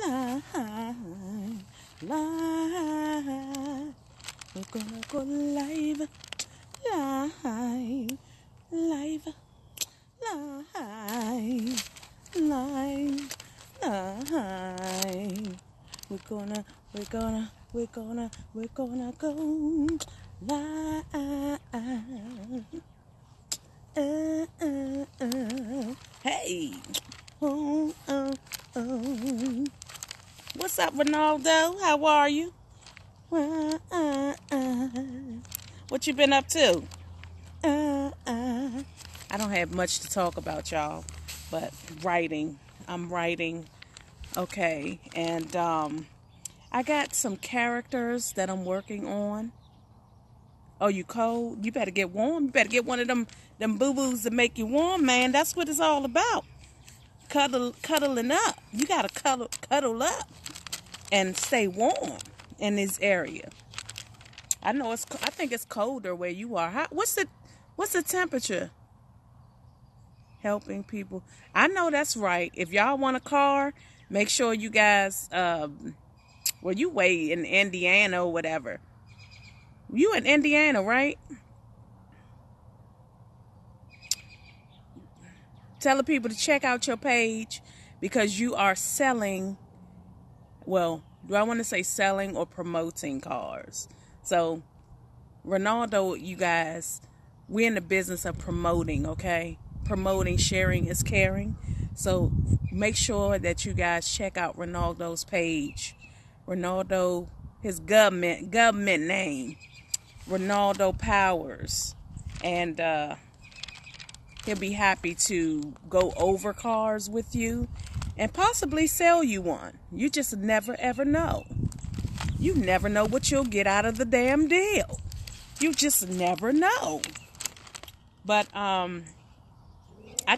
live, live. We're gonna go live, live, live, live, live, live. We're gonna go live. Hey. Oh, oh, oh. What's up, Ronaldo? How are you? What you been up to? I don't have much to talk about, y'all, but writing. I'm writing. Okay, and I got some characters that I'm working on. Oh, you cold? You better get warm. You better get one of them boo-boos that make you warm, man. That's what it's all about. Cuddling up. You gotta cuddle up and stay warm in this area. I know I think it's colder where you are. What's the temperature? Helping people. I know that's right. If y'all want a car, make sure you guys you wait in Indiana or whatever. You in Indiana, right? Tell the people to check out your page because you are selling, well, do I want to say selling or promoting cars? So, Ronaldo, you guys, we're in the business of promoting, okay? Promoting, sharing is caring. So, make sure that you guys check out Ronaldo's page. Ronaldo, his government name, Ronaldo Powers. And, he'll be happy to go over cars with you and possibly sell you one. You just never, ever know. You never know what you'll get out of the damn deal. You just never know. But I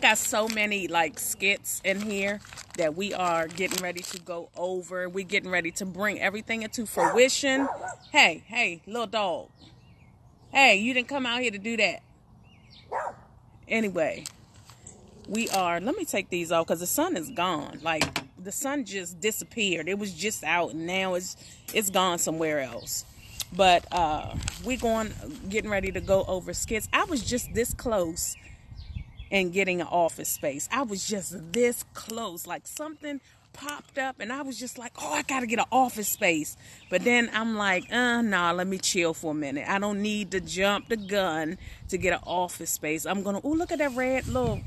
got so many like skits in here that we are getting ready to go over. We're getting ready to bring everything into fruition. Hey, little dog. Hey, you didn't come out here to do that. Anyway, let me take these off because the sun is gone. Like, the sun just disappeared. It was just out and now it's gone somewhere else. But we're getting ready to go over skits. I was just this close and getting an office space. I was just this close. Like, something popped up and I was just like, oh, I gotta get an office space. But then I'm like, nah, let me chill for a minute. I don't need to jump the gun to get an office space. I'm gonna, look at that red little,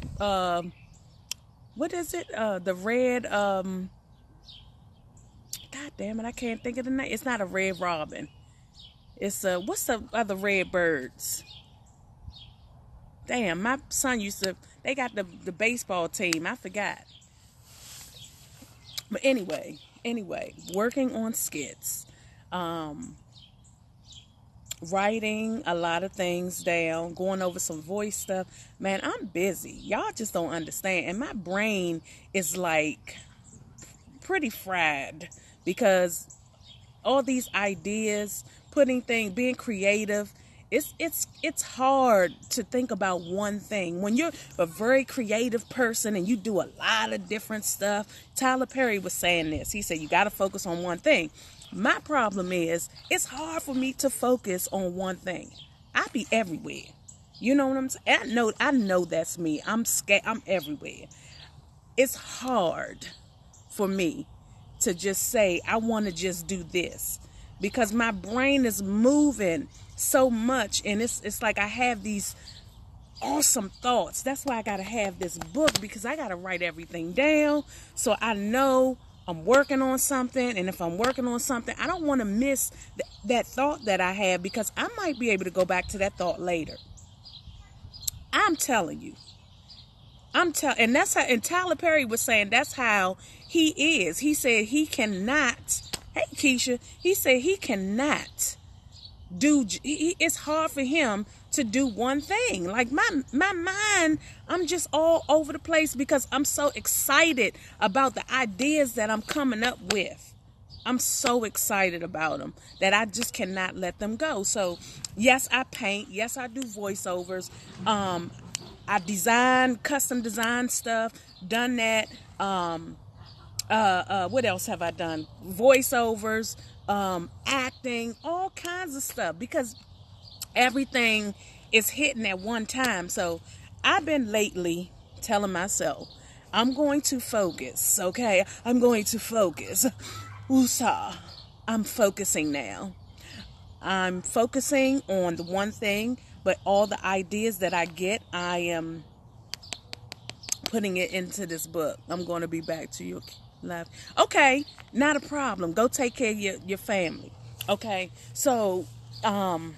what is it? The red, God damn it, I can't think of the name. It's not a red robin. It's what's the other red birds? Damn, my son they got the baseball team. I forgot. But anyway, working on skits, writing a lot of things down, going over some voice stuff. Man, I'm busy. Y'all just don't understand. And my brain is like pretty fried because all these ideas, being creative, it's hard to think about one thing. When you're a very creative person and you do a lot of different stuff, Tyler Perry was saying this. He said, you got to focus on one thing. My problem is, it's hard for me to focus on one thing. I be everywhere. You know what I'm saying? I know that's me. I'm scared. I'm everywhere. It's hard for me to just say, I want to just do this because my brain is moving so much, and it's like I have these awesome thoughts. That's why I gotta have this book, because I gotta write everything down so I know I'm working on something. And if I'm working on something, I don't want to miss that thought that I have, because I might be able to go back to that thought later. I'm telling you. And that's how, and Tyler Perry was saying that's how he is. He said he cannot, hey Keisha, he said he cannot it's hard for him to do one thing. Like my mind, I'm just all over the place because I'm so excited about the ideas that I'm coming up with. I'm so excited about them that I just cannot let them go. So yes, I paint. Yes, I do voiceovers. I custom design stuff, done that. What else have I done? Voiceovers, acting, all kinds of stuff, because everything is hitting at one time. So I've been lately telling myself, I'm going to focus, okay? I'm going to focus. Woosah. I'm focusing now. I'm focusing on the one thing, but all the ideas that I get, I am putting it into this book. I'm going to be back to your life. Okay, not a problem. Go take care of your family. Okay, so, and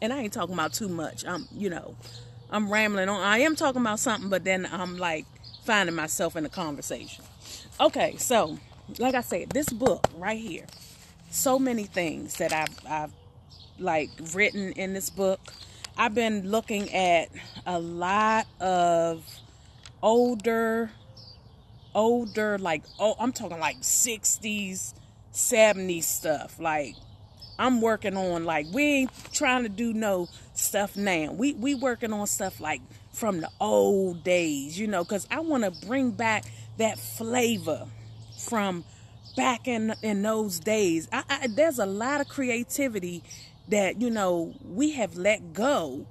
I ain't talking about too much. I'm rambling on. I am talking about something, but then I'm like finding myself in a conversation. Okay, so, like I said, this book right here, so many things that I've like written in this book. I've been looking at a lot of older, like, I'm talking like 60s, 70s stuff. Like, I'm working on, like, we ain't trying to do no stuff now. We working on stuff like from the old days, because I want to bring back that flavor from back in those days. There's a lot of creativity that, we have let go.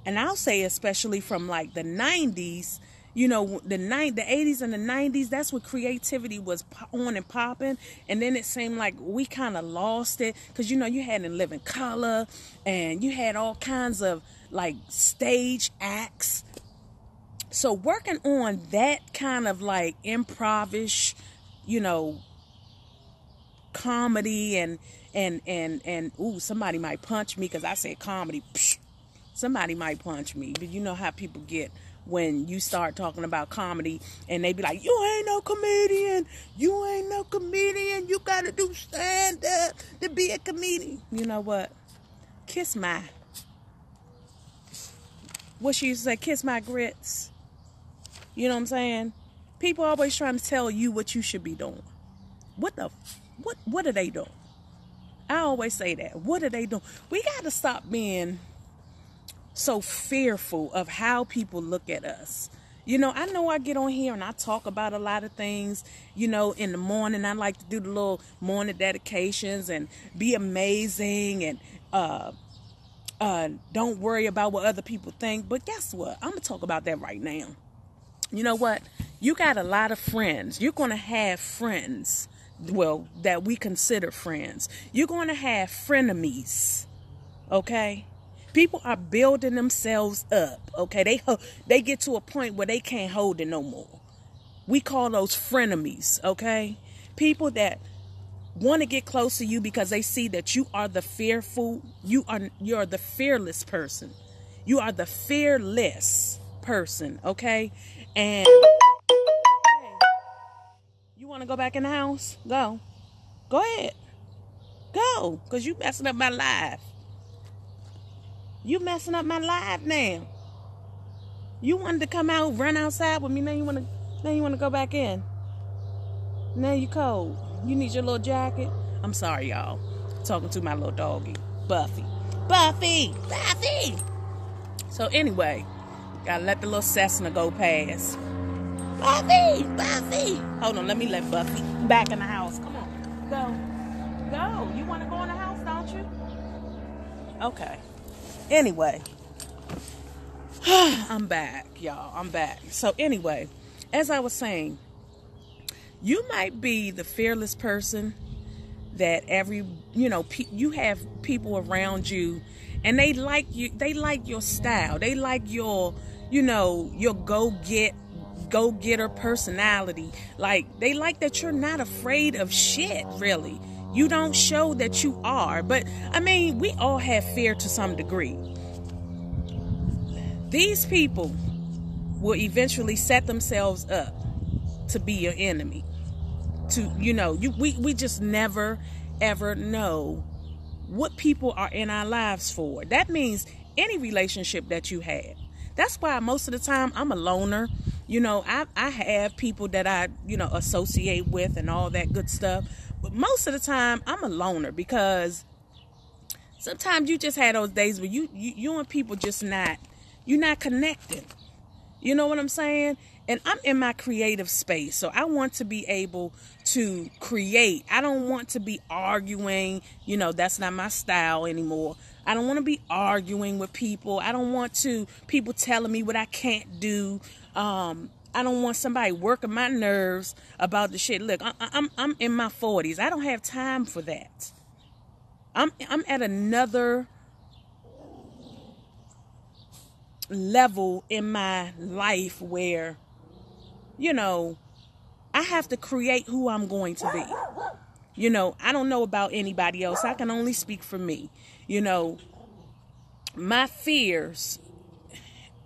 And I'll say especially from like the 90s, the 80s and the 90s, that's what creativity was on and popping. And then it seemed like we kind of lost it because, you had In Living Color and you had all kinds of like stage acts. So working on that kind of like improvish, comedy and ooh, somebody might punch me because I said comedy. Psh, somebody might punch me, but you know how people get when you start talking about comedy and they be like, you ain't no comedian. You ain't no comedian. You got to do stand up to be a comedian. You know what? What she used to say, kiss my grits. You know what I'm saying? People always trying to tell you what you should be doing. What are they doing? I always say that. What are they doing? We got to stop being so fearful of how people look at us. I know I get on here and I talk about a lot of things, in the morning. I like to do the little morning dedications and be amazing and don't worry about what other people think. But guess what? I'm going to talk about that right now. You know what? You got a lot of friends. You're going to have friends, well, that we consider friends. You're going to have frenemies, okay? People are building themselves up, okay? They get to a point where they can't hold it no more. We call those frenemies, okay? People that want to get close to you because they see that you are the fearful, you're the fearless person. You are the fearless person, okay? And you want to go back in the house? Go ahead. Go, because you messing up my life. You messing up my life now. You wanted to come out, run outside with me. Now you want to go back in. Now you cold. You need your little jacket. I'm sorry, y'all. Talking to my little doggy, Buffy. So anyway, gotta let the little Cessna go past. Buffy. Hold on, let me let Buffy back in the house. Come on, go. You want to go in the house, don't you? Okay. Anyway, I'm back, y'all. I'm back. So anyway, as I was saying, you might be the fearless person that you have people around you and they like you. They like your style. They like your go-getter personality. Like, they like that you're not afraid of shit, really. You don't show that you are. But, I mean, we all have fear to some degree. These people will eventually set themselves up to be your enemy. We just never, ever know what people are in our lives for. That means any relationship that you have. That's why most of the time I'm a loner. I have people that I, associate with and all that good stuff. But most of the time, I'm a loner because sometimes you just have those days where you and people just you're not connected. You know what I'm saying? And I'm in my creative space, so I want to be able to create. I don't want to be arguing. That's not my style anymore. I don't want to be arguing with people. I don't want people telling me what I can't do. I don't want somebody working my nerves about the shit. Look, I'm in my 40s. I don't have time for that. I'm at another level in my life where, I have to create who I'm going to be. I don't know about anybody else. I can only speak for me. My fears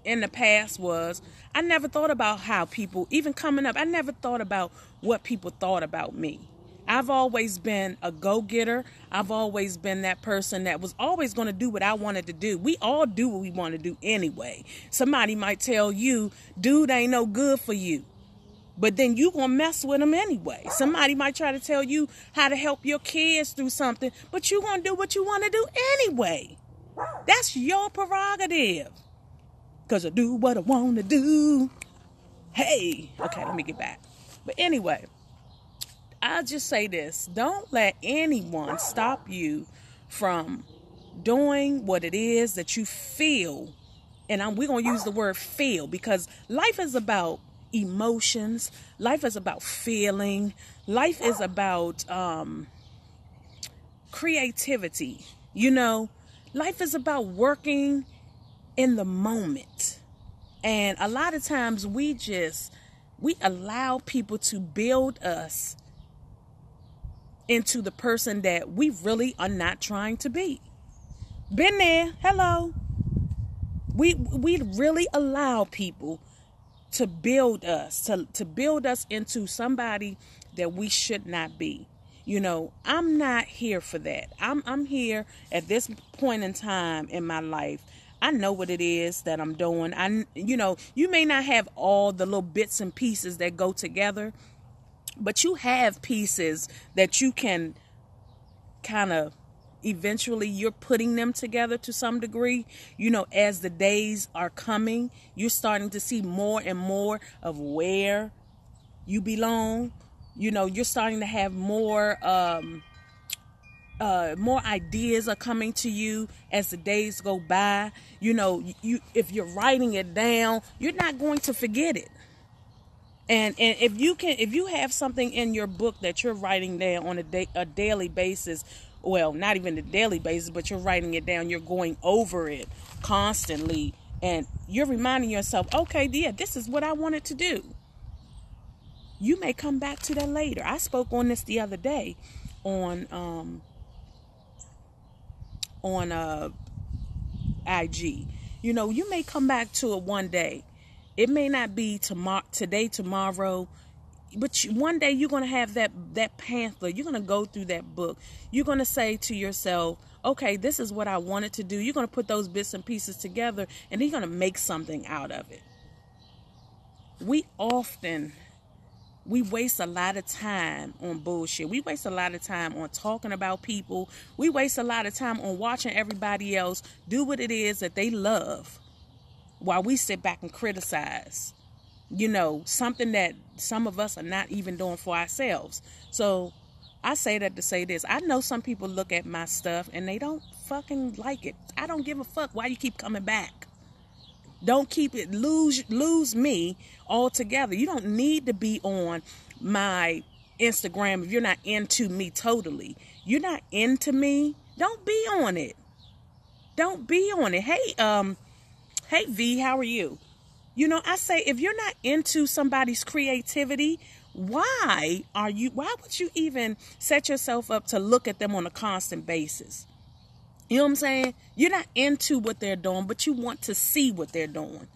in the past was I never thought about how people, even coming up, I never thought about what people thought about me. I've always been a go-getter. I've always been that person that was always going to do what I wanted to do. We all do what we want to do anyway. Somebody might tell you, dude ain't no good for you. But then you going to mess with them anyway. Somebody might try to tell you how to help your kids through something, but you going to do what you want to do anyway. That's your prerogative. Because I do what I want to do. Hey. Okay, let me get back. But anyway, I'll just say this. Don't let anyone stop you from doing what it is that you feel. And we're going to use the word feel, because life is about emotions. Life is about feeling. Life is about creativity. Life is about working in the moment. And a lot of times we allow people to build us into the person that we really are not trying to be. Been there. Hello. We really allow people to build us, to build us into somebody that we should not be. I'm not here for that. I'm here at this point in time in my life. I know what it is that I'm doing. You may not have all the little bits and pieces that go together, but you have pieces that you can kind of eventually you're putting them together to some degree. As the days are coming, you're starting to see more and more of where you belong. You're starting to have more ideas are coming to you as the days go by. If you're writing it down, you're not going to forget it. And if you have something in your book that you're writing down on a daily basis, well, not even a daily basis, but you're writing it down, you're going over it constantly, and you're reminding yourself, okay, yeah, this is what I wanted to do. You may come back to that later. I spoke on this the other day on IG. You may come back to it one day. It may not be tomorrow, but one day you're going to have that pamphlet. You're going to go through that book. You're going to say to yourself, okay, this is what I wanted to do. You're going to put those bits and pieces together, and then you're going to make something out of it. We waste a lot of time on bullshit. We waste a lot of time on talking about people. We waste a lot of time on watching everybody else do what it is that they love, while we sit back and criticize, something that some of us are not even doing for ourselves. So I say that to say this. I know some people look at my stuff and they don't fucking like it. I don't give a fuck why you keep coming back. Don't keep it, lose me altogether. You don't need to be on my Instagram if you're not into me totally. You're not into me, don't be on it. Don't be on it. Hey V, how are you? I say, if you're not into somebody's creativity, why would you even set yourself up to look at them on a constant basis? You know what I'm saying? You're not into what they're doing, but you want to see what they're doing.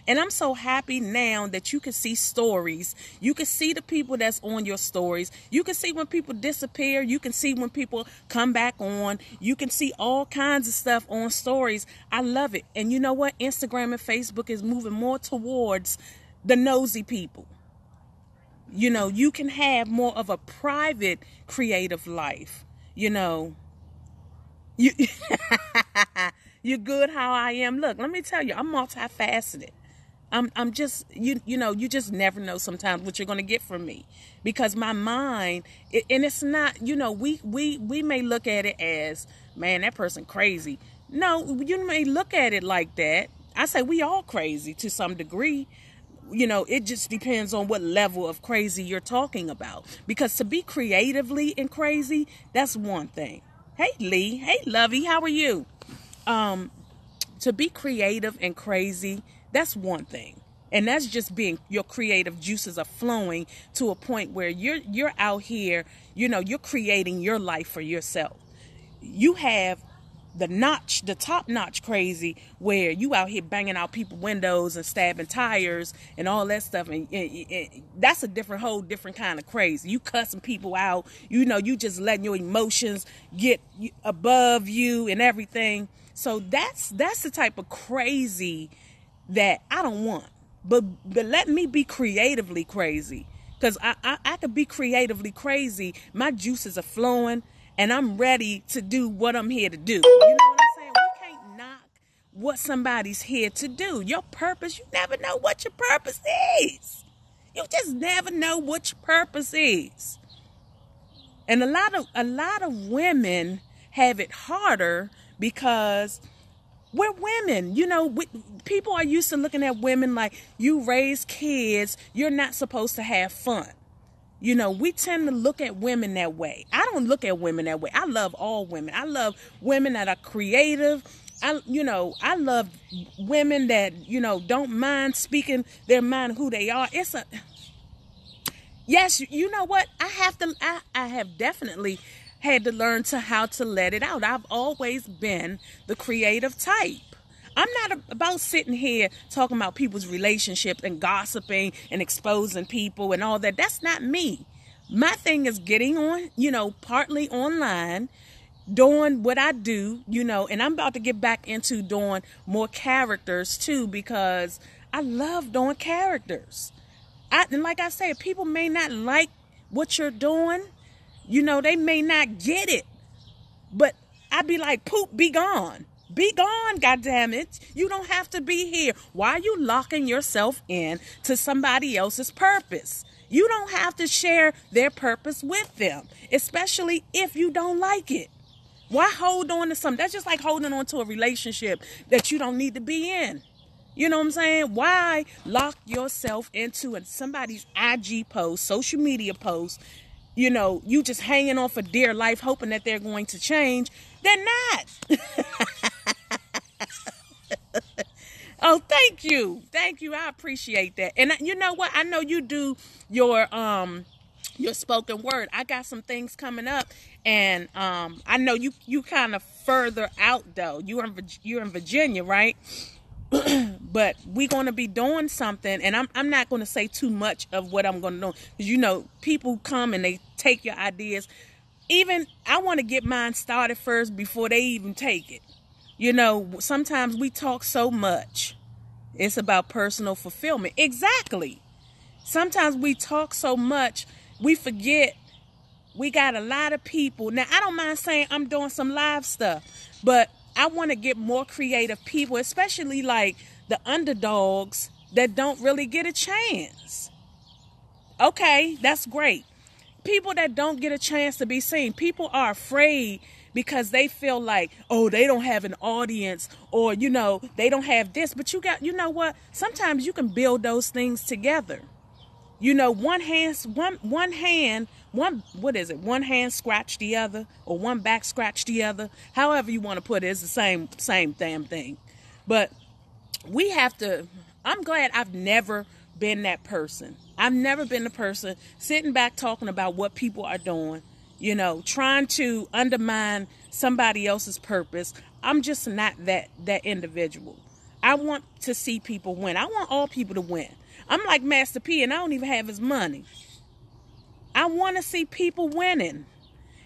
And I'm so happy now that you can see stories. You can see the people that's on your stories. You can see when people disappear. You can see when people come back on. You can see all kinds of stuff on stories. I love it. And you know what? Instagram and Facebook is moving more towards the nosy people. You can have more of a private creative life. You you're good how I am. Look, let me tell you, I'm multifaceted. I'm just, you know, you just never know sometimes what you're going to get from me, because my mind, and it's not, you know, we may look at it as, man, that person crazy. No, you may look at it like that. I say we all crazy to some degree. You know, it just depends on what level of crazy you're talking about. Because to be creatively and crazy, that's one thing. Hey, Lee. Hey, Lovey. How are you? To be creative and crazy, that's one thing. And that's just being, your creative juices are flowing to a point where you're out here, you know, you're creating your life for yourself. You have the top notch crazy, where you out here banging out people's windows and stabbing tires and all that stuff, and that's a whole different kind of crazy. You cussing people out, you know, you just letting your emotions get above you and everything. So that's the type of crazy that I don't want. But let me be creatively crazy, because I could be creatively crazy. My juices are flowing, and I'm ready to do what I'm here to do. You know what I'm saying? We can't knock what somebody's here to do. Your purpose, you never know what your purpose is. You just never know what your purpose is. And a lot of women have it harder because we're women. You know, people are used to looking at women like, you raise kids, you're not supposed to have fun. You know, we tend to look at women that way. I don't look at women that way. I love all women. I love women that are creative. I love women that, you know, don't mind speaking their mind, who they are. Yes, you know what? I have definitely had to learn how to let it out. I've always been the creative type. I'm not about sitting here talking about people's relationships and gossiping and exposing people and all that. That's not me. My thing is getting on, you know, partly online, doing what I do, you know, and I'm about to get back into doing more characters too, because I love doing characters. And like I said, people may not like what you're doing. You know, they may not get it, but I'd be like, poop, be gone. Be gone, goddammit. You don't have to be here. Why are you locking yourself in to somebody else's purpose? You don't have to share their purpose with them, especially if you don't like it. Why hold on to something? That's just like holding on to a relationship that you don't need to be in. You know what I'm saying? Why lock yourself into somebody's IG post, social media post? You know, you just hanging on for dear life, hoping that they're going to change. They're not. Oh, thank you. Thank you. I appreciate that. And you know what? I know you do your spoken word. I got some things coming up, and I know you kind of further out though. You're in Virginia, right? But we're going to be doing something, and I'm not going to say too much of what I'm going to do, because you know, people come and they take your ideas. Even I want to get mine started first before they even take it. You know, sometimes we talk so much. It's about personal fulfillment. Exactly. Sometimes we talk so much, we forget we got a lot of people. Now, I don't mind saying I'm doing some live stuff, but I want to get more creative people, especially like the underdogs that don't really get a chance. Okay, that's great. People that don't get a chance to be seen. People are afraid because they feel like, oh, they don't have an audience, or, you know, they don't have this. But you know what? Sometimes you can build those things together. You know, one hand scratch the other, or one back scratch the other. However you want to put it, it's the same damn thing. But we have to, I'm glad I've never been that person. I've never been the person sitting back talking about what people are doing, you know, trying to undermine somebody else's purpose. I'm just not that individual. I want to see people win. I want all people to win. I'm like Master P, and I don't even have his money. I want to see people winning.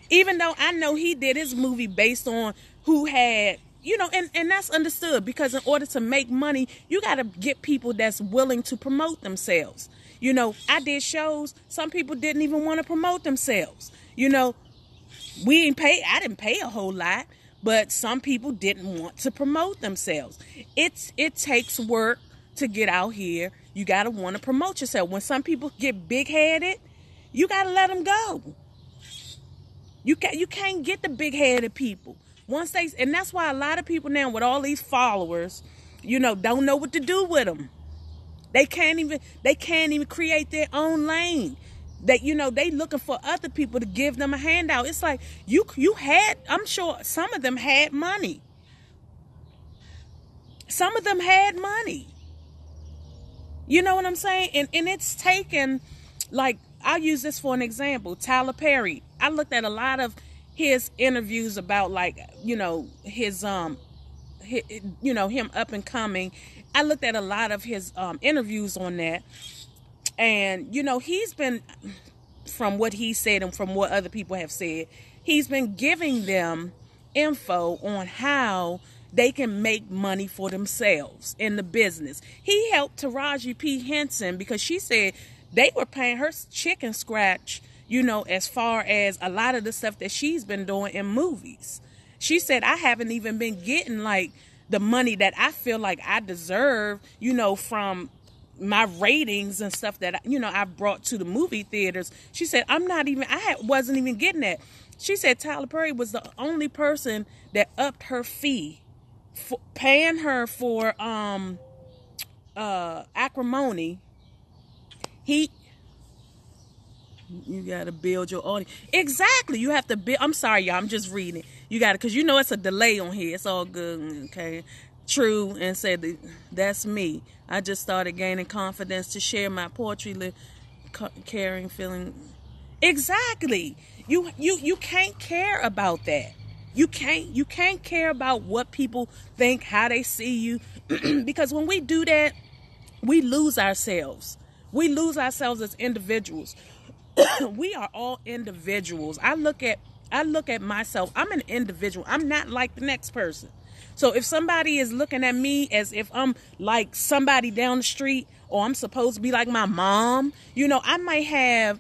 Even though I know he did his movie based on who had, you know, and that's understood, because in order to make money, you got to get people that's willing to promote themselves. You know, I did shows. Some people didn't even want to promote themselves. You know, I didn't pay a whole lot, but some people didn't want to promote themselves. It takes work to get out here. You got to want to promote yourself. When some people get big-headed, you got to let them go. You can't get the big-headed people. And that's why a lot of people now with all these followers, don't know what to do with them. They can't even create their own lane. They looking for other people to give them a handout. It's like I'm sure some of them had money. Some of them had money. You know what I'm saying? And it's taken, like, I'll use this for an example. Tyler Perry. I looked at a lot of his interviews about, like, his him up and coming. I looked at a lot of his interviews on that. And, he's been, from what he said and from what other people have said, he's been giving them info on how they can make money for themselves in the business. He helped Taraji P. Henson because she said they were paying her chicken scratch, as far as a lot of the stuff that she's been doing in movies. She said, I haven't even been getting, like, the money that I feel like I deserve, from my ratings and stuff that, I brought to the movie theaters. She said, wasn't even getting that. She said Tyler Perry was the only person that upped her fee, paying her for acrimony. You got to build your audience. Exactly. You have to build. I'm sorry, y'all. I'm just reading. You got to, because it's a delay on here. It's all good. Okay. True. And said, that's me. I just started gaining confidence to share my poetry, caring, feeling. Exactly. You can't care about that. You can't care about what people think, how they see you. Because when we do that, we lose ourselves. We lose ourselves as individuals. We are all individuals. I look at myself. I'm an individual. I'm not like the next person. So if somebody is looking at me as if I'm like somebody down the street, or I'm supposed to be like my mom, I might have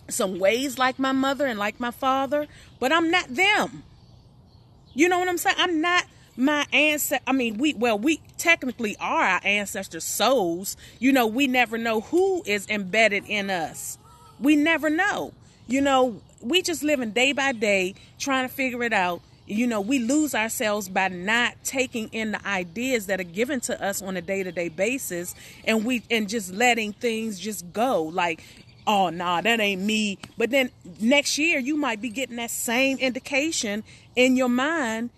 some ways like my mother and like my father, but I'm not them. You know what I'm saying? I'm not my ancestor. I mean, we technically are our ancestors' souls. We never know who is embedded in us. We never know. We just living day by day, trying to figure it out. We lose ourselves by not taking in the ideas that are given to us on a day-to-day basis, and just letting things just go. Like, oh, nah, that ain't me. But then next year, you might be getting that same indication in your mind,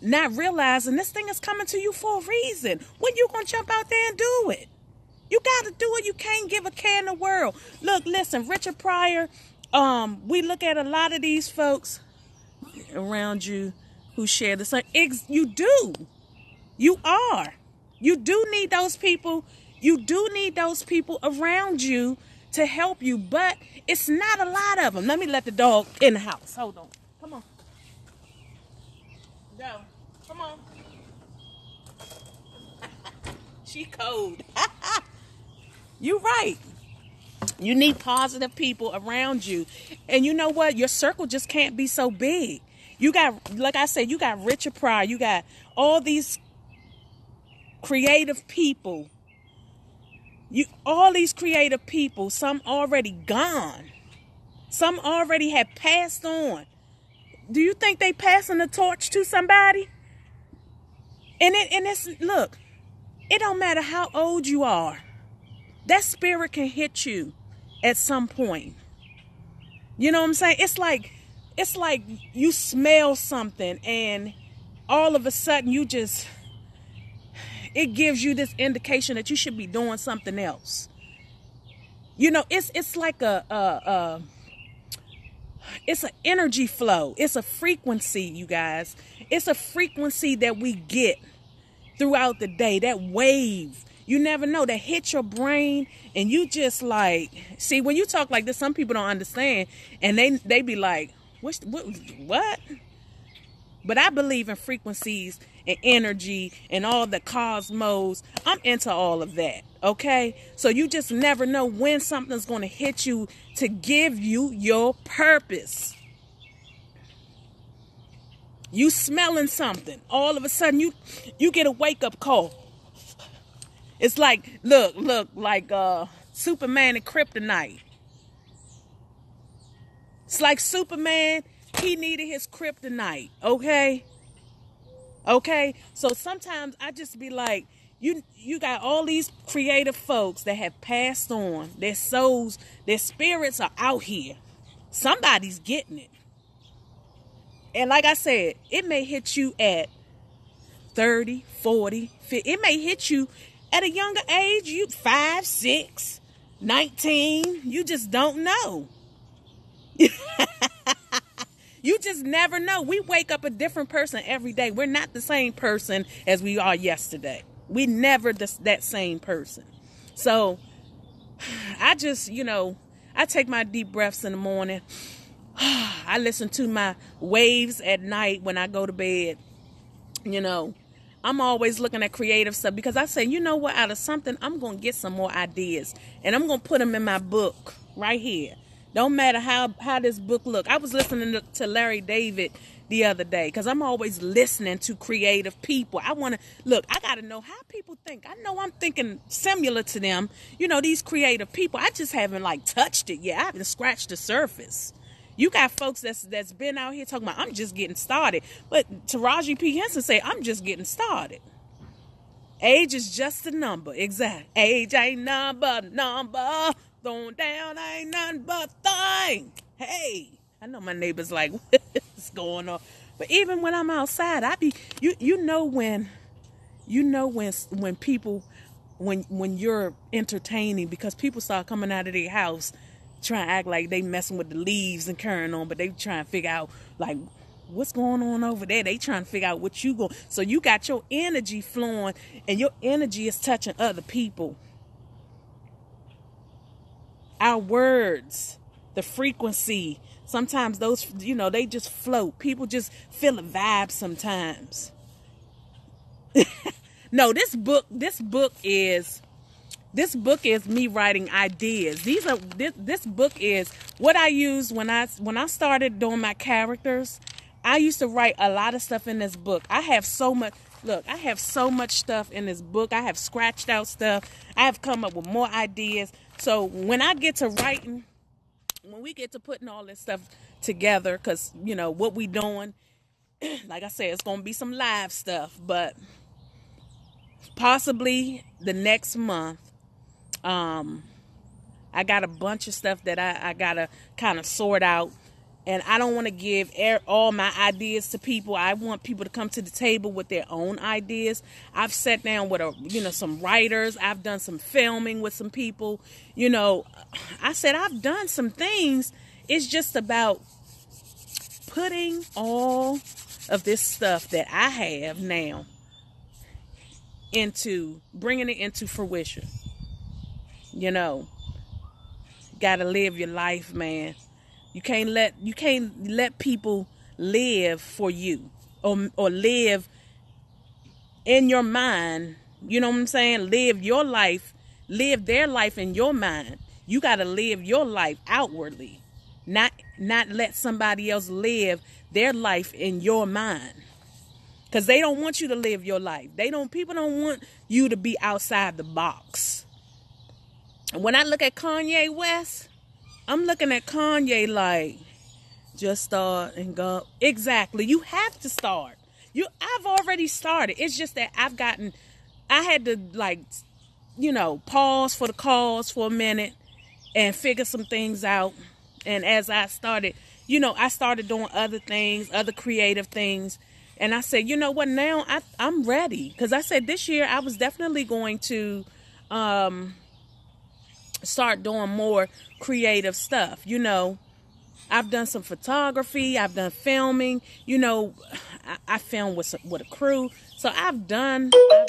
not realizing this thing is coming to you for a reason. When you gonna jump out there and do it? You got to do it. You can't give a care in the world. Look, listen, Richard Pryor, we look at a lot of these folks around you who share the same. You do. You are. You do need those people. You do need those people around you to help you, but it's not a lot of them. Let me let the dog in the house. Hold on. Come on. Go. Come on. She cold. You're right. You need positive people around you. And you know what? Your circle just can't be so big. You got, like I said, you got Richard Pryor. You got all these creative people. All these creative people, some already gone. Some already have passed on. Do you think they passing the torch to somebody? Look, it don't matter how old you are. That spirit can hit you at some point. You know what I'm saying? It's like you smell something and all of a sudden it gives you this indication that you should be doing something else. It's like it's an energy flow. It's a frequency, you guys. It's a frequency that we get throughout the day, that wave. You never know, that hit your brain, and you just like, see, when you talk like this, some people don't understand, and they be like, what? But I believe in frequencies and energy and all the cosmos. I'm into all of that, okay? So you just never know when something's going to hit you to give you your purpose. You smelling something, all of a sudden you get a wake-up call. It's like, look, like Superman and Kryptonite. It's like Superman, he needed his kryptonite, okay? Okay? So sometimes I just be like, you got all these creative folks that have passed on. Their souls, their spirits are out here. Somebody's getting it. And like I said, it may hit you at 30, 40, 50. It may hit you at a younger age. You 5, 6, 19. You just don't know. You just never know. We wake up a different person every day. We're not the same person as we are yesterday. We never that same person. So I just, I take my deep breaths in the morning. I listen to my waves at night when I go to bed. I'm always looking at creative stuff because I say, you know what, out of something, I'm going to get some more ideas and I'm going to put them in my book right here. Don't matter how this book look. I was listening to Larry David the other day because I'm always listening to creative people. I got to know how people think. I know I'm thinking similar to them. These creative people. I just haven't touched it yet. I haven't scratched the surface. You got folks that's been out here talking about, I'm just getting started. But Taraji P. Henson say, I'm just getting started. Age is just a number. Exactly. Age ain't number. Throwing down ain't nothing but thing. Hey, I know my neighbors like, what's going on? But even when I'm outside, I be, when people, when you're entertaining, because people start coming out of their house trying to act like they messing with the leaves and carrying on, but they trying to figure out what's going on over there. They trying to figure out what you go. So you got your energy flowing and your energy is touching other people. Our words, the frequency, sometimes those, they just float. People just feel a vibe sometimes. No, this book is me writing ideas. This book is what I used when I started doing my characters. I used to write a lot of stuff in this book. I have so much stuff in this book. I have scratched out stuff. I have come up with more ideas. So when I get to writing, when we get to putting all this stuff together, because, what we doing, like I said, it's going to be some live stuff, but possibly the next month, I got a bunch of stuff that I got to kind of sort out. And I don't want to give all my ideas to people. I want people to come to the table with their own ideas. I've sat down with some writers. I've done some filming with some people. I said I've done some things. It's just about putting all of this stuff that I have now into bringing it into fruition. Gotta live your life, man. You can't let people live for you or live in your mind. You know what I'm saying? Live your life, live their life in your mind. You got to live your life outwardly, not let somebody else live their life in your mind. Because they don't want you to live your life. People don't want you to be outside the box. When I look at Kanye West, I'm looking at Kanye like, just start and go. Exactly. You have to start. I've already started. It's just that I had to pause for the cause for a minute and figure some things out. And as I started, I started doing other things, other creative things. And I said, you know what, now I'm ready. Because I said this year I was definitely going to start doing more creative stuff. I've done some photography. I've done filming. I filmed with a crew. So I've done some of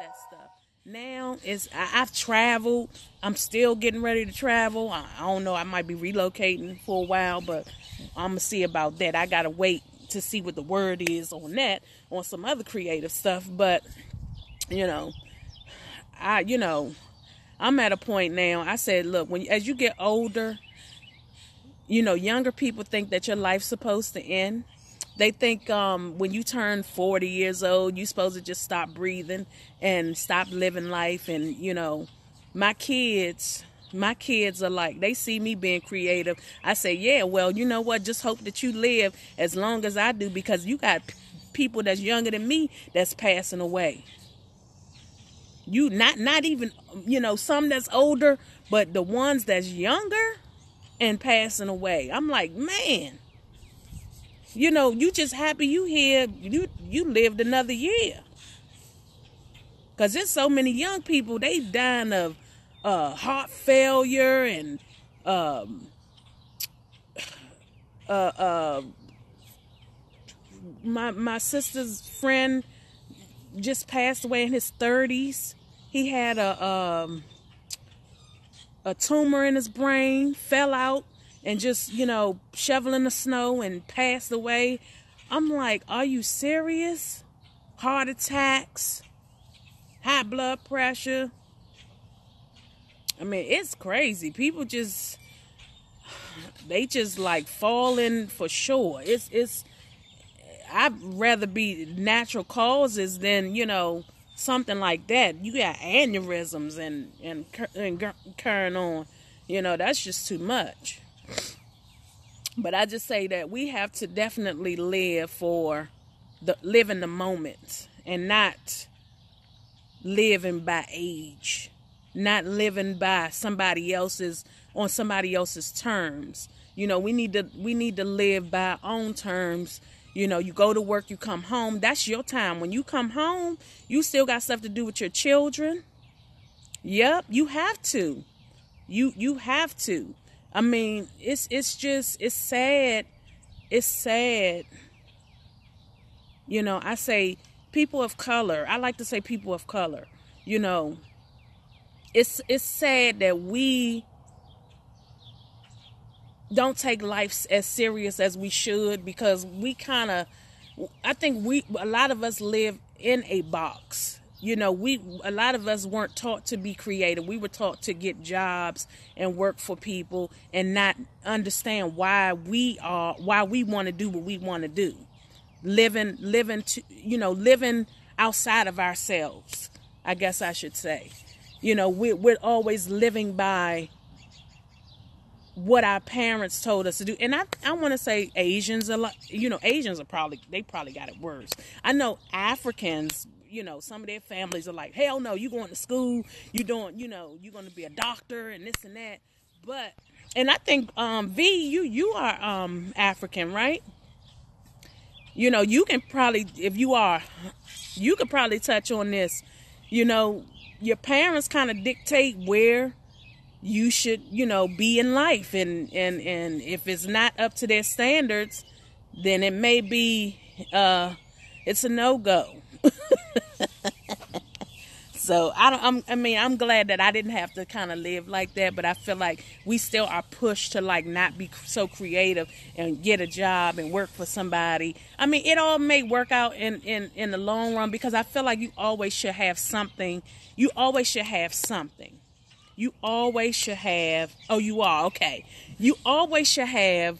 that stuff. Now I've traveled. I'm still getting ready to travel. I don't know. I might be relocating for a while, but I'm going to see about that. I got to wait to see what the word is on that, on some other creative stuff. But, I'm at a point now. I said, look, as you get older, younger people think that your life's supposed to end. They think when you turn 40 years old, you're supposed to just stop breathing and stop living life. And, my kids are like, they see me being creative. I say, yeah, well, you know what? Just hope that you live as long as I do, because you got people that's younger than me that's passing away. You not even, some that's older, but the ones that's younger and passing away. I'm like, man, you just happy you here. You lived another year. Because there's so many young people, they dying of heart failure and my sister's friend just passed away in his 30s. He had a tumor in his brain, fell out, and just, shoveling the snow and passed away. I'm like, are you serious? Heart attacks, high blood pressure. I mean, it's crazy. People they just like falling for sure. I'd rather be natural causes than, something like that. You got aneurysms and carrying on. That's just too much. But I just say that we have to definitely live in the moment and not living by age, not living by on somebody else's terms. We need to live by our own terms. You go to work, you come home. That's your time. When you come home, you still got stuff to do with your children. Yep, you have to. You have to. I mean, it's sad. It's sad. I say people of color. I like to say people of color. It's sad that we don't take life as serious as we should, because I think a lot of us live in a box. A lot of us weren't taught to be creative. We were taught to get jobs and work for people and not understand why we want to do what we want to do. Living outside of ourselves, I guess I should say. We're always living by what our parents told us to do. And I want to say Asians a lot, Asians are probably got it worse. I know Africans, some of their families are like, hell no, you going to school, you're going to be a doctor and this and that. But, and I think, V, you are, African, right? You can probably, if you are, you could probably touch on this. Your parents kind of dictate where you should, be in life. And if it's not up to their standards, then it may be, it's a no-go. So I'm glad that I didn't have to kind of live like that, but I feel like we still are pushed to like not be so creative and get a job and work for somebody. I mean, it all may work out in the long run, because I feel like you always should have something. You always should have something. You always should have, oh, you are, okay. You always should have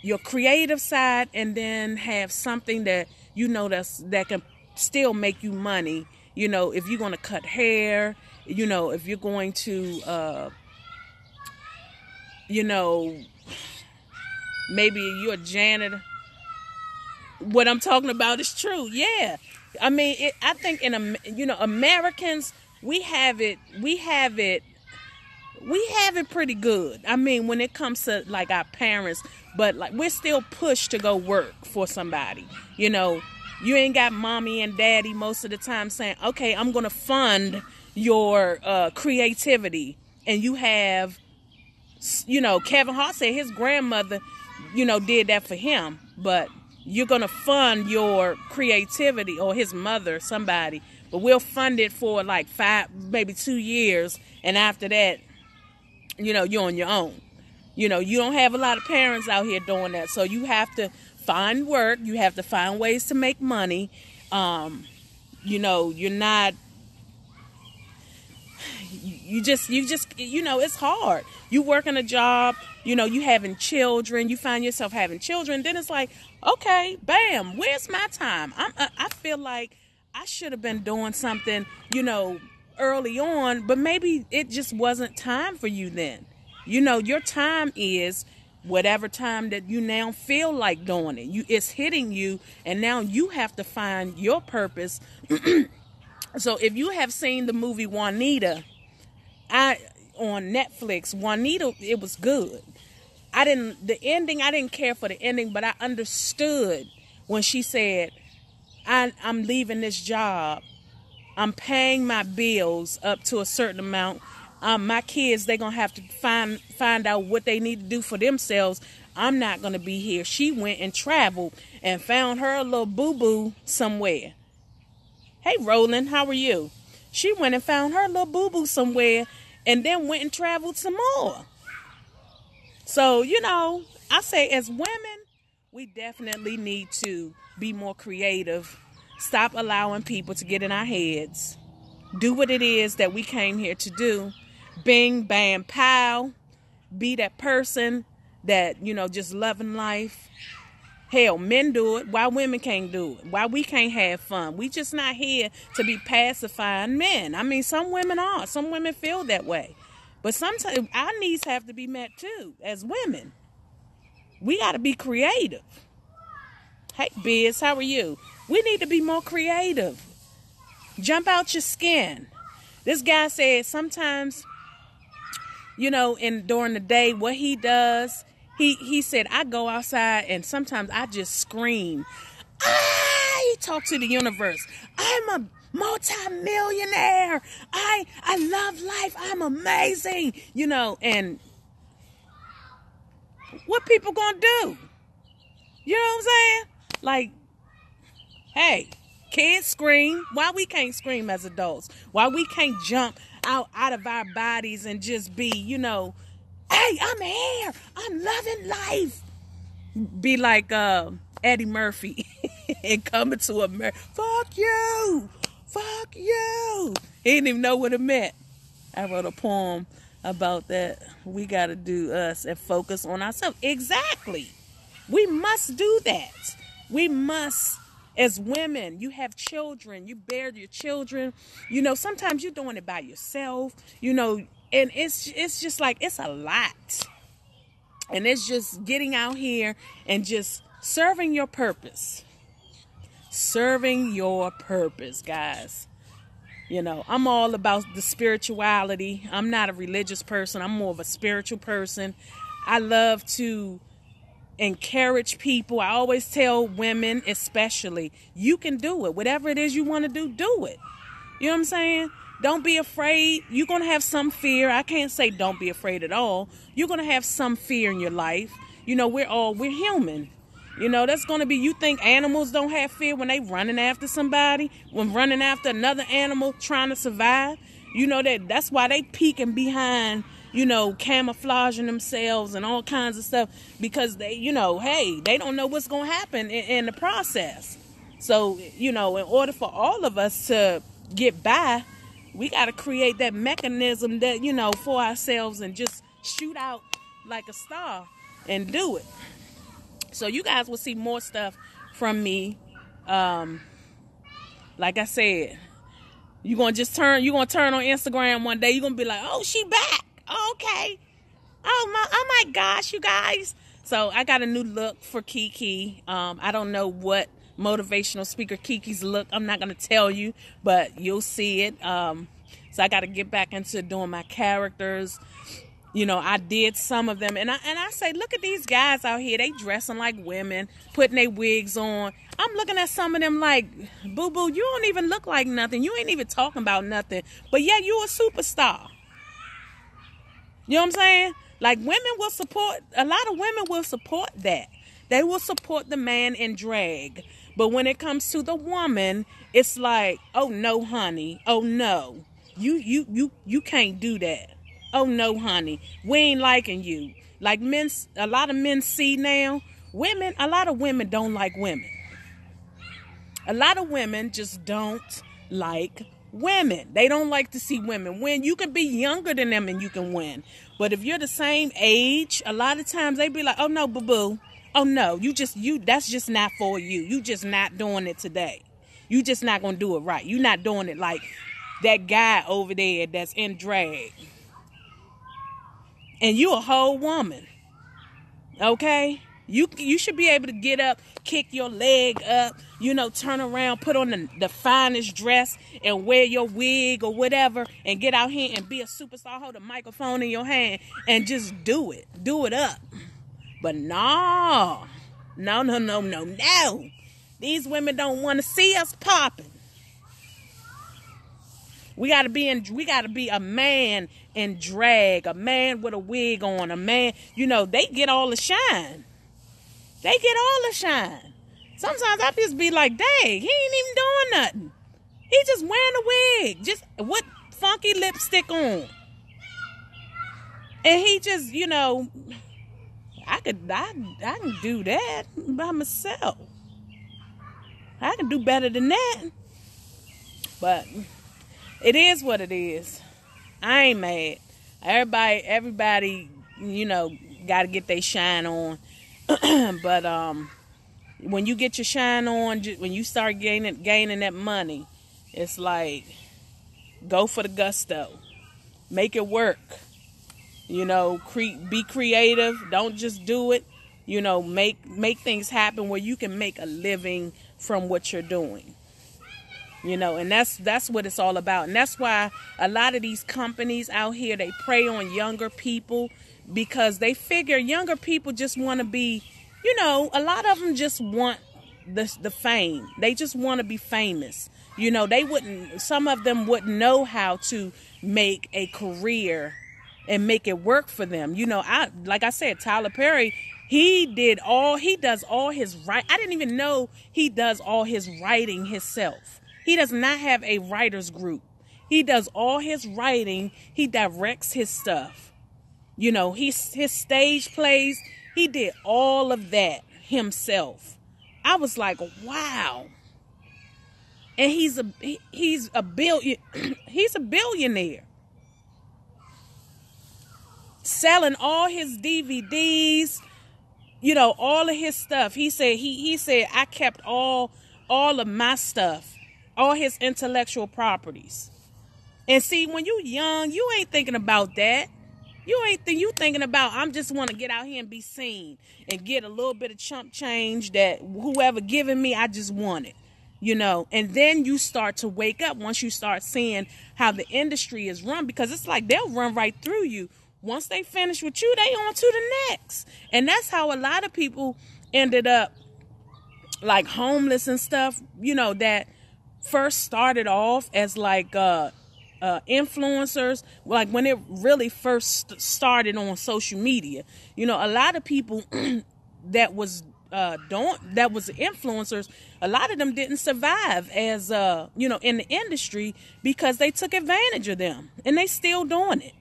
your creative side, and then have something that that can still make you money. If you're going to cut hair, if you're going to, maybe you're a janitor. What I'm talking about is true. Yeah. I mean, I think Americans, we have it pretty good. I mean, when it comes to like our parents, but like we're still pushed to go work for somebody. You ain't got mommy and daddy most of the time saying, okay, I'm going to fund your creativity. And you have, Kevin Hart said his grandmother, did that for him. But you're going to fund your creativity, or his mother, somebody. But we'll fund it for like 5, maybe 2 years. And after that, you're on your own. You don't have a lot of parents out here doing that. So you have to find work. You have to find ways to make money. You're not, it's hard. You working a job, you having children, you find yourself having children. Then it's like, okay, bam, where's my time? I feel like I should have been doing something, early on, but maybe it just wasn't time for you then. Your time is whatever time that you now feel like doing it. It's hitting you, and now you have to find your purpose. So if you have seen the movie Juanita, on Netflix, Juanita, it was good. I didn't care for the ending, but I understood when she said, I'm leaving this job. I'm paying my bills up to a certain amount. My kids, they're going to have to find out what they need to do for themselves. I'm not going to be here. She went and traveled and found her a little boo-boo somewhere. Hey, Roland, how are you? She went and found her little boo-boo somewhere and then went and traveled some more. So, I say as women, we definitely need to be more creative. Stop allowing people to get in our heads. Do what it is that we came here to do. Bing, bam, pow. Be that person that, just loving life. Hell, men do it. Why women can't do it? Why we can't have fun? We just not here to be pacifying men. I mean, some women are. Some women feel that way. But sometimes our needs have to be met too, as women. We got to be creative. Hey, Biz, how are you? We need to be more creative. Jump out your skin. This guy said sometimes, during the day, what he does, he said, I go outside and sometimes I just scream. He talked to the universe. I'm a multi-millionaire. I love life. I'm amazing. And what people gonna do? You know what I'm saying? Like, hey, kids scream. Why we can't scream as adults? Why we can't jump out of our bodies and just be, hey, I'm here. I'm loving life. Be like Eddie Murphy and Coming to America. Fuck you. Fuck you. He didn't even know what it meant. I wrote a poem about that. We got to do us and focus on ourselves. Exactly. We must do that. We must. As women, you have children, you bear your children, sometimes you're doing it by yourself, and it's just like, it's a lot. And it's just getting out here and just serving your purpose. Serving your purpose, guys. I'm all about the spirituality. I'm not a religious person. I'm more of a spiritual person. I love to encourage people. I always tell women, especially, you can do it. Whatever it is you want to do it. You know what I'm saying? Don't be afraid. You're going to have some fear. I can't say don't be afraid at all. You're going to have some fear in your life. We're human. That's going to be, you think animals don't have fear when they running after somebody, when running after another animal trying to survive? That's why they peeking behind, camouflaging themselves and all kinds of stuff, because they, hey, they don't know what's going to happen in the process. So, in order for all of us to get by, we got to create that mechanism that, for ourselves and just shoot out like a star and do it. So you guys will see more stuff from me. Like I said, you're going to turn on Instagram one day. You're going to be like, oh, she back. Okay. Oh my gosh, you guys. So I got a new look for Kiki. I don't know what motivational speaker Kiki's look. I'm not going to tell you, but you'll see it. So I got to get back into doing my characters. I did some of them, and I say, look at these guys out here. They dressing like women, putting their wigs on. I'm looking at some of them like, boo-boo, you don't even look like nothing. You ain't even talking about nothing. But yeah, you a superstar. You know what I'm saying? Like, a lot of women will support that. They will support the man in drag. But when it comes to the woman, it's like, oh no, honey. Oh no. You can't do that. Oh no, honey, we ain't liking you. Like a lot of men see now, a lot of women don't like women. A lot of women just don't like Women, they don't like to see women win. You can be younger than them and you can win. But if you're the same age, a lot of times they be like, oh no, boo-boo. Oh no, that's just not for you. You just not doing it today. You just not going to do it right. You not doing it like that guy over there that's in drag. And you a whole woman. Okay? You should be able to get up, kick your leg up, turn around, put on the finest dress and wear your wig or whatever and get out here and be a superstar, hold a microphone in your hand and just do it. Do it up. But no. These women don't want to see us popping. We gotta be a man in drag, a man with a wig on, a man, they get all the shine. They get all the shine. Sometimes I just be like, dang, he ain't even doing nothing. He just wearing a wig, just with funky lipstick on. And he just, I can do that by myself. I can do better than that. But it is what it is. I ain't mad. Everybody, got to get their shine on. But when you get your shine on, when you start gaining that money, it's like, go for the gusto. Make it work. Be creative. Don't just do it. Make things happen where you can make a living from what you're doing. And that's what it's all about. And that's why a lot of these companies out here, they prey on younger people because they figure younger people just want to be, a lot of them just want the fame. They just want to be famous. Some of them wouldn't know how to make a career and make it work for them. Like I said, Tyler Perry, he does all his I didn't even know he does all his writing himself. He does not have a writer's group. He does all his writing. He directs his stuff. His stage plays. He did all of that himself. I was like, wow. And he's a billionaire. Selling all his DVDs, all of his stuff. He said I kept all of my stuff, all his intellectual properties. And see, when you young, you ain't thinking about that. You thinking about, I'm just want to get out here and be seen and get a little bit of chump change that whoever giving me, I just want it. And then you start to wake up once you start seeing how the industry is run, because it's like they'll run right through you. Once they finish with you, they on to the next. And that's how a lot of people ended up like homeless and stuff, that first started off as like influencers, like when it really first started on social media. A lot of people that was influencers, a lot of them didn't survive as in the industry because they took advantage of them, and they still doing it.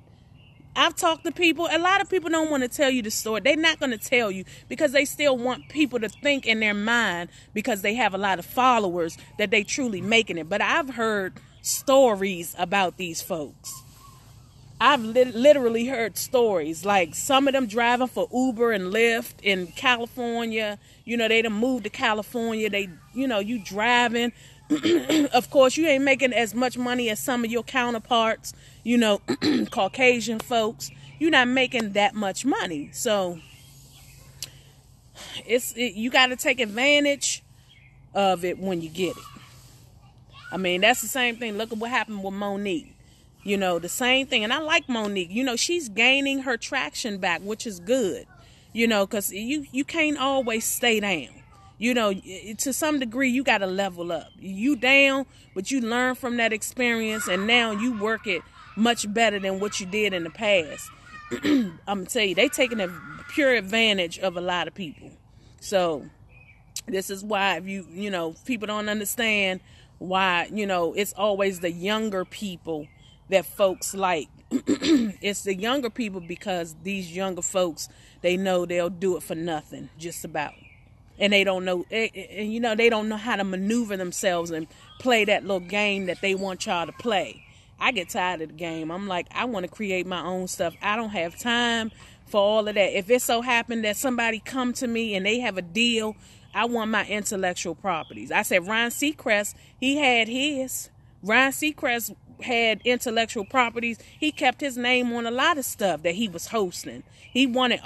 I've talked to people. A lot of people don't want to tell you the story. They're not going to tell you because they still want people to think in their mind, because they have a lot of followers, that they truly making it. But I've heard stories about these folks. I've literally heard stories, like some of them driving for Uber and Lyft in California. They done moved to California. They, you driving. Of course, you ain't making as much money as some of your counterparts, Caucasian folks. You're not making that much money. So you got to take advantage of it when you get it. I mean, that's the same thing. Look at what happened with Monique. The same thing. And I like Monique. She's gaining her traction back, which is good, because you can't always stay down. To some degree, you got to level up. You down, but you learn from that experience, and now you work it much better than what you did in the past. I'm going to tell you, they taking a pure advantage of a lot of people. So this is why, if people don't understand why, it's always the younger people that folks like. It's the younger people, because these younger folks, they know they'll do it for nothing, just about. and they don't know, and they don't know how to maneuver themselves and play that little game that they want y'all to play. I get tired of the game. I'm like, I want to create my own stuff. I don't have time for all of that. If it so happened that somebody come to me and they have a deal, I want my intellectual properties. I said Ryan Seacrest, he had his. Ryan Seacrest had intellectual properties. He kept his name on a lot of stuff that he was hosting. He wanted,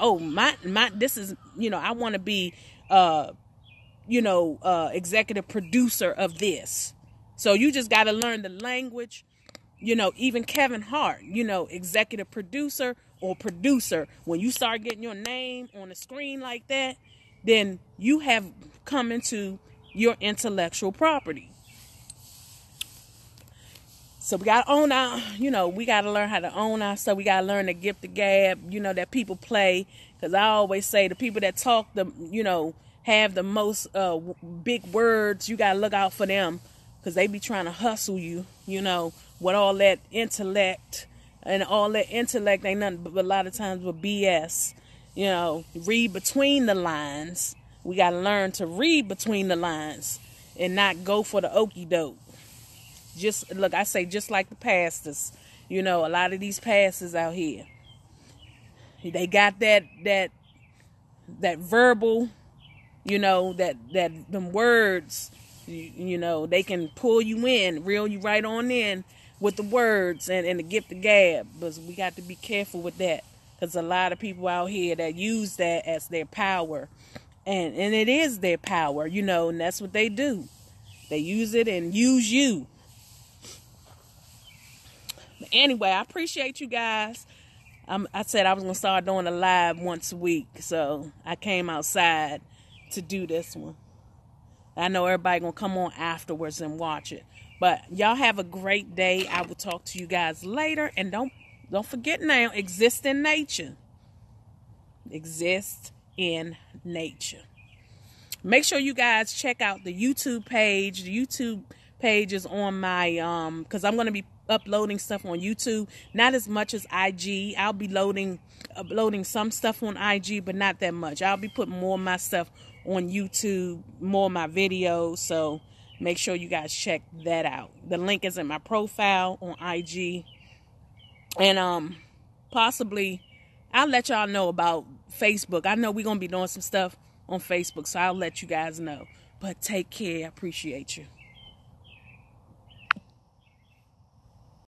this is, I want to be, executive producer of this. So you just got to learn the language. Even Kevin Hart, executive producer or producer. When you start getting your name on the screen like that, then you have come into your intellectual property. So we got to own our, we got to learn how to own our stuff. We got to learn to gift the gab, that people play. Because I always say the people that talk, have the most big words, you got to look out for them. Because they be trying to hustle you, with all that intellect. And all that intellect ain't nothing but a lot of times with BS. Read between the lines. We got to learn to read between the lines. And not go for the okie doke. Just like the pastors, a lot of these pastors out here, they got that verbal, them words, they can pull you in, reel you right on in with the words and the gift of gab. But we got to be careful with that, because a lot of people out here that use that as their power, and it is their power, and that's what they do. They use it and use you. Anyway, I appreciate you guys. I said I was going to start doing a live once a week, so I came outside to do this one. I know everybody going to come on afterwards and watch it. But y'all have a great day. I will talk to you guys later. And don't forget now, exist in nature. Exist in nature. Make sure you guys check out the YouTube page. The YouTube page is on my, because I'm going to be uploading stuff on YouTube, not as much as IG. I'll be uploading some stuff on IG, but not that much. I'll be putting more of my stuff on YouTube, more of my videos, so make sure you guys check that out. The link is in my profile on IG, and possibly I'll let y'all know about Facebook. I know we're gonna be doing some stuff on Facebook, so I'll let you guys know. But take care. I appreciate you.